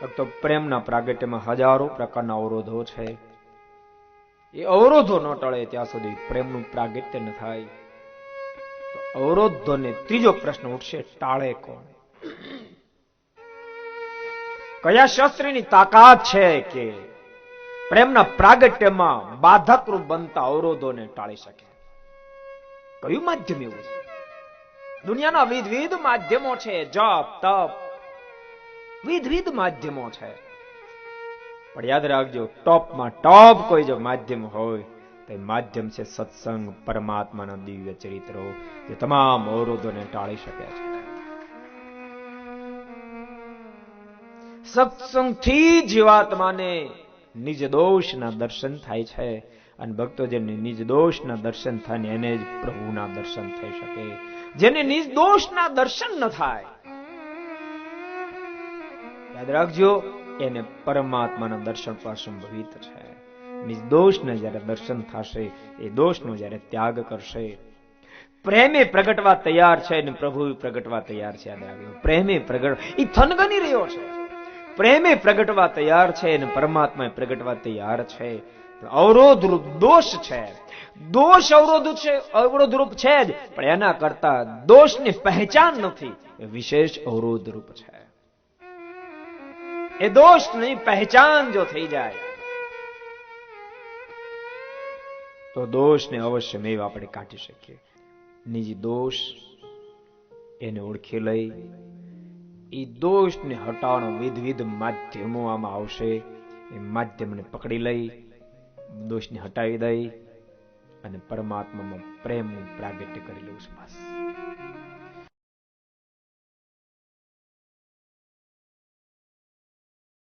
તો પ્રેમના પ્રાગટ્યમાં હજારો પ્રકારના અવરોધો છે. એ અવરોધો ન ટળે ત્યાં સુધી પ્રેમનું પ્રાગટ્ય ન થાય. તો અવરોધોને ત્રીજો પ્રશ્ન ઉઠશે, ટાળે કોણ? કયા શાસ્ત્રીની તાકાત છે કે પ્રેમના પ્રાગટ્યમાં બાધકરૂપ બનતા અવરોધોને ટાળી શકે? કયું માધ્યમ એવું છે? દુનિયાના વિવિધ માધ્યમો છે, જપ તપ વિવિધ માધ્યમો છે, પણ યાદ રાખજો ટોપમાં ટોપ કોઈ જો માધ્યમ હોય તો માધ્યમ છે સત્સંગ, પરમાત્માના દિવ્ય ચરિત્રો, જે તમામ અવરોધોને ટાળી શકે છે. સત્સંગથી જીવાત્માને નિજ દોષના દર્શન થાય છે, અને ભક્તો જેને નિજ દોષના દર્શન થાય એને જ પ્રભુના દર્શન થઈ શકે. જેને નિજ દોષના દર્શન ન થાય, યાદ રાખજો, એને પરમાત્માના દર્શન પણ સંભવિત છે. નિજ દોષને જ્યારે દર્શન થશે, એ દોષનો જ્યારે ત્યાગ કરશે. પ્રેમે પ્રગટવા તૈયાર છે અને પ્રભુ પ્રગટવા તૈયાર છે. યાદ રાખજો, પ્રેમે પ્રગટ, એ થનગની રહ્યો છે. પ્રેમે પ્રગટવા તૈયાર છે અને પરમાત્મા પ્રગટવા તૈયાર છે. અવરોધ રૂપ દોષ છે. દોષ અવરોધ છે, અવરોધ રૂપ છે જ, પણ એના કરતા દોષની પહેચાન નથી, એ વિશેષ અવરોધ રૂપ છે. એ દોષની પહેચાન જો થઈ જાય તો દોષને અવશ્ય મેવ આપણે કાઢી શકીએ. નિજ દોષ એને ઓળખી લઈ, એ દોષને હટાવવાનો વિવિધ માધ્યમો આમાં આવશે. એ માધ્યમને પકડી લઈ દોષને હટાવી દઈ અને પરમાત્મામાં પ્રેમનું પ્રાગટ્ય કરી લઉં છું. બસ